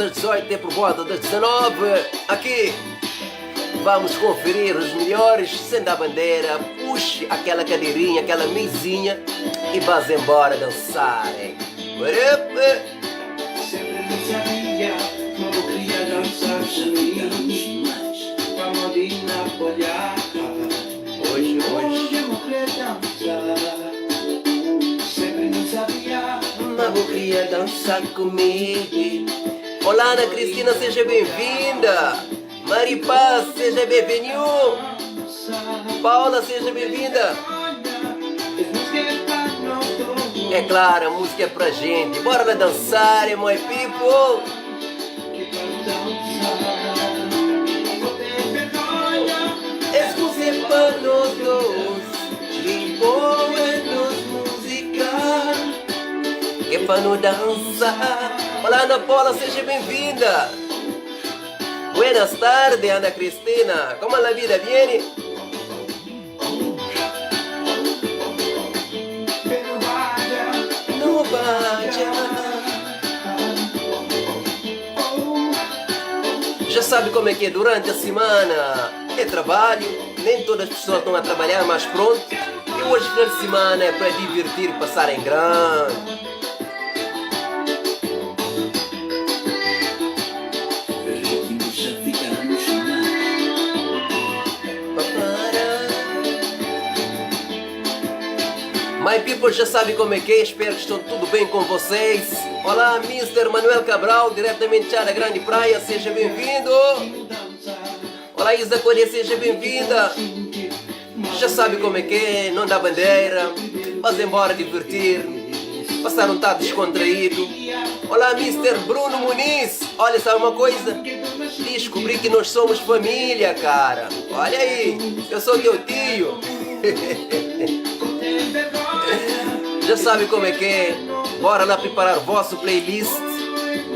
das 18 até por volta das 19. Aqui vamos conferir os melhores sem dar bandeira. Puxe aquela cadeirinha, aquela mesinha e vás embora dançar, hein? Sempre me sabia, como queria dançar sozinho. Vamos de Napolhar. Hoje. Hoje eu vou querer dançar. Sempre me sabia. Mas vou querer dançar comigo. Olá, Ana Cristina, seja bem-vinda. Maripaz, seja bem-vinda. Paula, seja bem-vinda. É claro, a música é pra gente. Bora lá dançar, my people. Excuse para nós dois, limpo-nos musical, que é para nos dançar. Olá, Ana Paula, seja bem-vinda. Buenas tardes, Ana Cristina. Como a vida viene? No vaya. Já sabe como é que é durante a semana? É trabalho, nem todas as pessoas estão a trabalhar, mas pronto. E hoje, final de semana, é para divertir e passar em grande. My people já sabe como é que é, espero que estão tudo bem com vocês. Olá, Mr. Manuel Cabral, diretamente da Grande Praia, seja bem-vindo. Olá, Isa Correia, seja bem-vinda. Já sabe como é que é, não dá bandeira, vas embora divertir, passar um tanto descontraído. Olá, Mr. Bruno Muniz, olha, sabe uma coisa? Descobri que nós somos família, cara. Olha aí, eu sou teu tio. Já sabe como é que é, bora lá preparar o vosso playlist,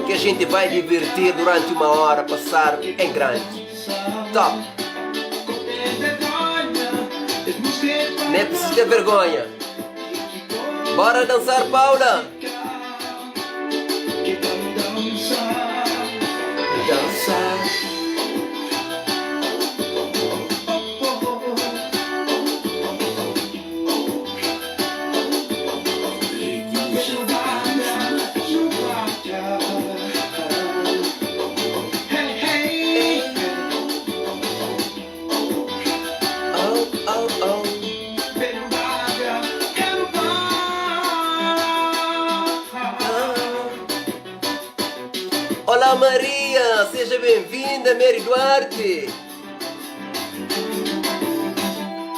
que a gente vai divertir durante uma hora, passar em grande. Top! Nem precisa ter vergonha. Bora dançar, Paula! Dançar. Olá, Maria, seja bem-vinda, Mary Duarte.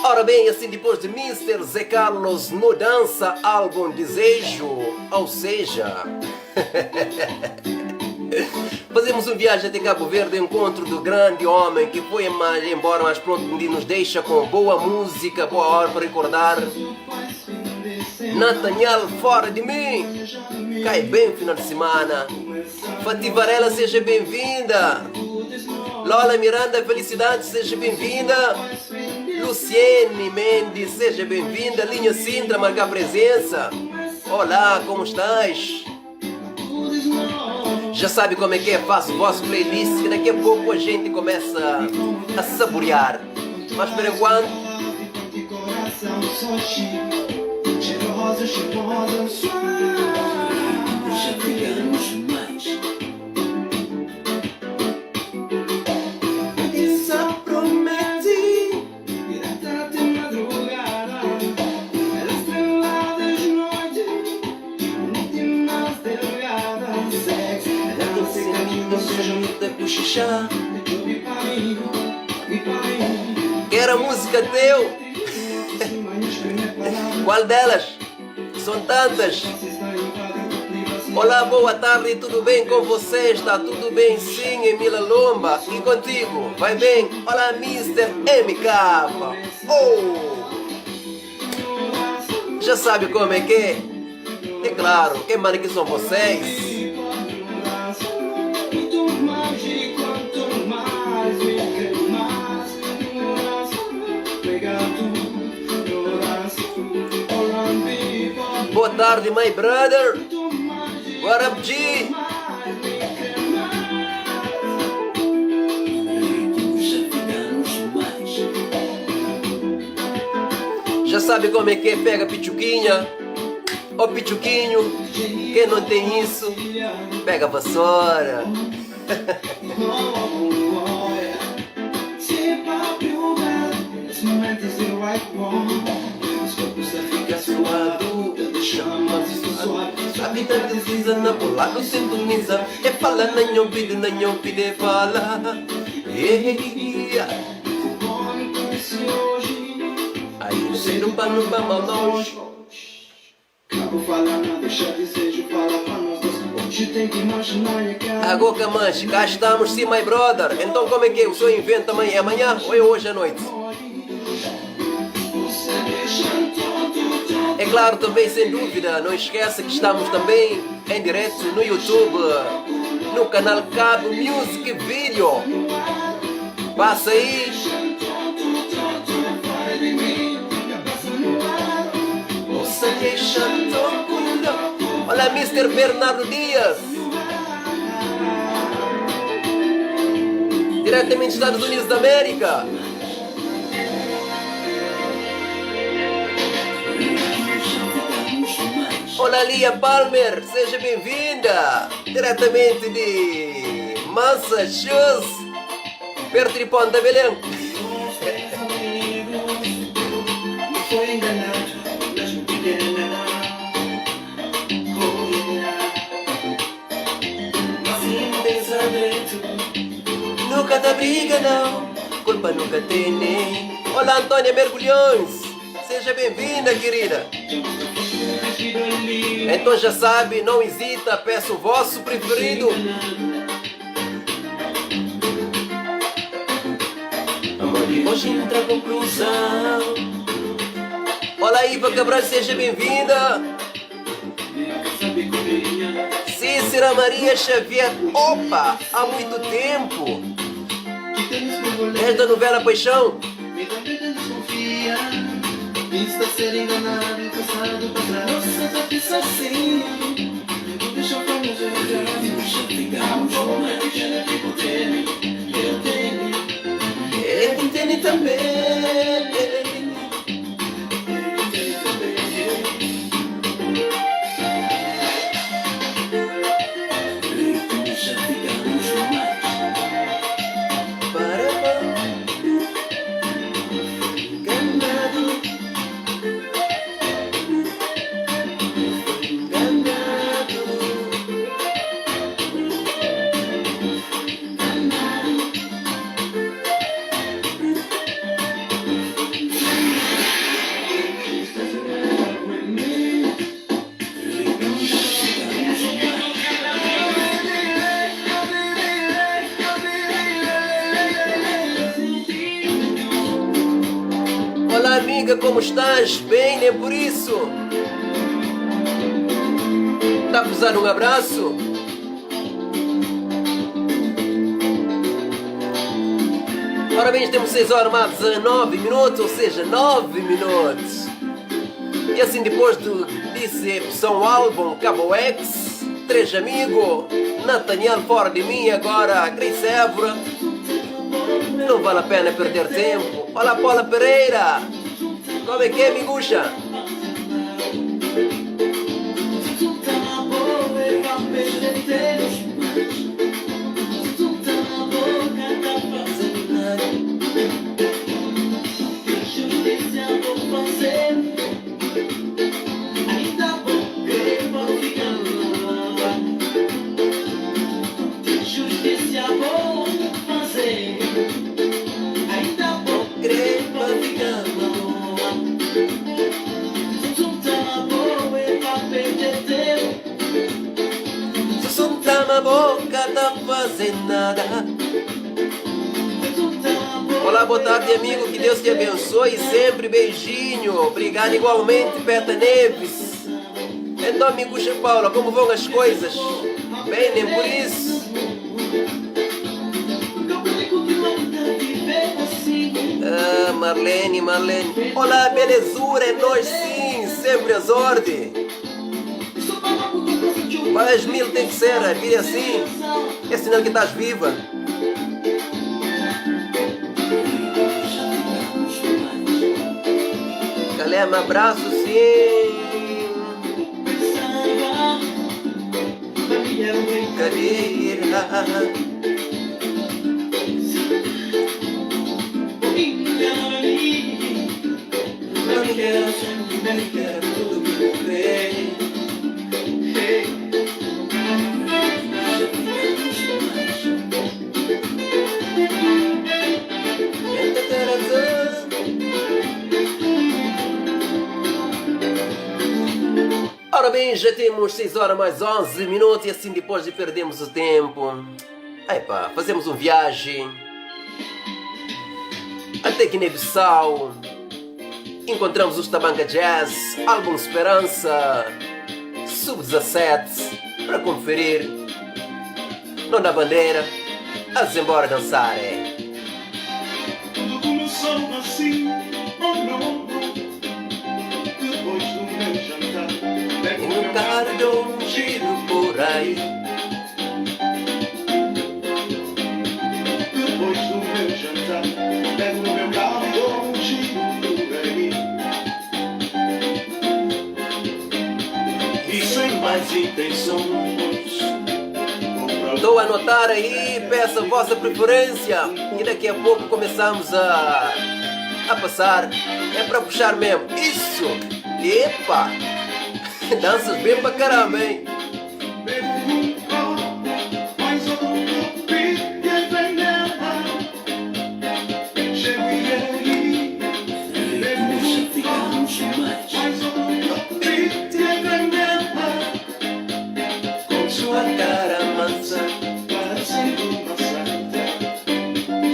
Ora bem, assim depois de Mr. Zé Carlos no Dança Álbum Desejo, ou seja, fazemos uma viagem até Cabo Verde, encontro do grande homem que foi embora, mas pronto, nos deixa com boa música, boa hora para recordar. Nathaniel, fora de mim, cai bem final de semana. Fati Varela, seja bem-vinda. Lola Miranda, felicidade, seja bem-vinda. Luciene Mendes, seja bem-vinda. Linha Sintra, marcar presença. Olá, como estás? Já sabe como é que é, faço o vosso playlist, que daqui a pouco a gente começa a saborear. Mas por enquanto, quero a música teu. Qual delas? São tantas. Olá, boa tarde, tudo bem com você? Está tudo bem sim, Emília Lomba. E contigo? Vai bem? Olá, Mr. MK. Oh! Já sabe como é que é? É claro, quem manda que são vocês? Boa tarde, my brother. What up, G? já sabe como é que é, pega pichuquinha, ou pichuquinho, quem não tem isso, pega a vassoura. A vida desliza na bolada, sintoniza. É fala na nhão pide fala. Aí o ser humano vai mal longe. Cabo fala, não deixa desejo, fala pra nós dois. Hoje tem que imaginar e cara. Agoca manche, cá estamos, sim, my brother. Então como é que é? O seu invento amanhã é amanhã ou é hoje à noite? É claro, também sem dúvida, não esqueça que estamos também em direto no YouTube, no canal Cabo Music Video. Passa aí. Olha, Mr. Bernardo Dias, diretamente dos Estados Unidos da América. Olá, Lia Palmer, seja bem-vinda, diretamente de Massachusetts, perto de Ponta Belém. Foi enganado, mas não queria enganar. Assim pensamento. Nunca dá briga não, culpa nunca tem nem. Olá, Antônia Mergulhões, seja bem-vinda, querida. Então já sabe, não hesita, peça o vosso preferido. Amor, e hoje entra a conclusão. Olá, Iva Cabral, seja bem-vinda. Cícera Maria Xavier, opa, há muito tempo. Desde a novela Paixão. Vista ser enganado e passado pra trás. Nossa, já fiz assim. Deixa eu planejar. Deixa eu ficar um jogo. Eu tenho. Ele tem também. Olá, amiga, como estás? Bem, nem por isso? Tá precisando um abraço? Ora bem, temos 6 horas mais 19 minutos, ou seja, 9 minutos. E assim, depois desse som álbum Cabo X, 3 amigos, Nathaniel fora de mim, agora Cris Évora. Não vale a pena perder tempo. Olá, Paula Pereira. Como é que é, miguxa? A boca tá fazendo nada. Olá, boa tarde, amigo, que Deus te abençoe sempre, beijinho. Obrigado igualmente, Peta Neves. Então, amigucha Paula, como vão as coisas? Bem, nem por isso. Ah, Marlene. Olá, belezura, é nós sim, sempre às ordens. Mas mil tem que ser, a vida é assim. É sinal que estás viva. Olha, um abraço sim. Cadeira. Quero tudo bem. Ora bem, já temos 6 horas mais 11 minutos e assim depois de perdermos o tempo, epa, fazemos uma viagem até Guiné-Bissau. Encontramos os Tabanca Jazz, álbum Esperança, Sub-17, para conferir. Não dá bandeira, vamos embora dançar, é. Tudo começou assim, oh não, depois do meu jantar. E no carro dou um giro por aí. Depois do meu jantar, pego no meu carro e dou um giro por aí. E sem mais intenções, Estou a anotar aí, peço a vossa preferência. E daqui a pouco começamos a passar. É para puxar mesmo. Isso! Epa! Danças bem pra caramba, hein?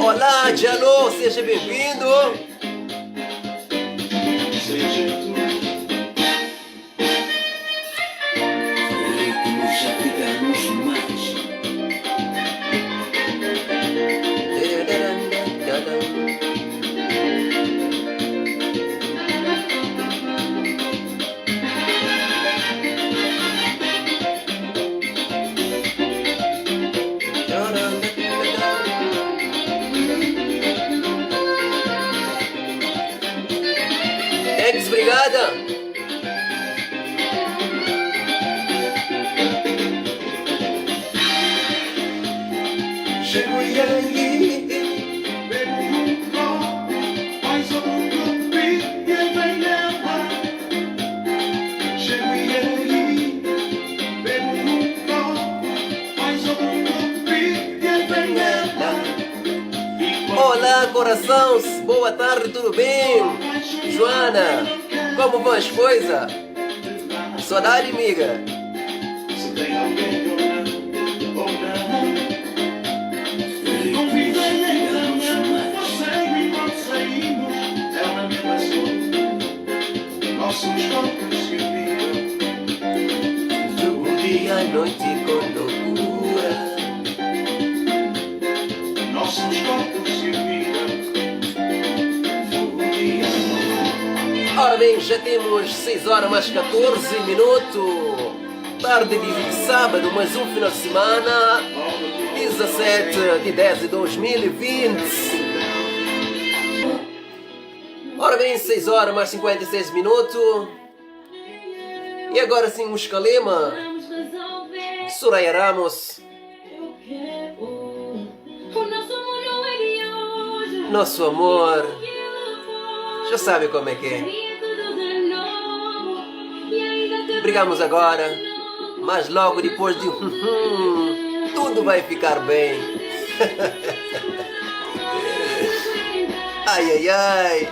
Olá, Dialô, seja bem-vindo. Obrigada. Chego e aí, mais outro beat e vem ela. Chego e aí, mais outro beat e vem ela. Olá, corações, boa tarde, tudo bem? Joana, como vão as coisas? Saudade, amiga. Se tem alguém ou não, convidei então, você e nós saímos, ela me abraçou, nossos corpos se uniram. Do dia à noite com loucura, nossos corpos se uniram. Ora bem, já temos 6 horas mais 14 minutos. Tarde de sábado, mais um final de semana, 17 de 10 de 2020. Ora bem, 6 horas mais 56 minutos. E agora sim, Música Lema, Soraya Ramos. Nosso amor, já sabe como é que é. Brigamos agora, mas logo depois de tudo vai ficar bem. Ai, ai, ai.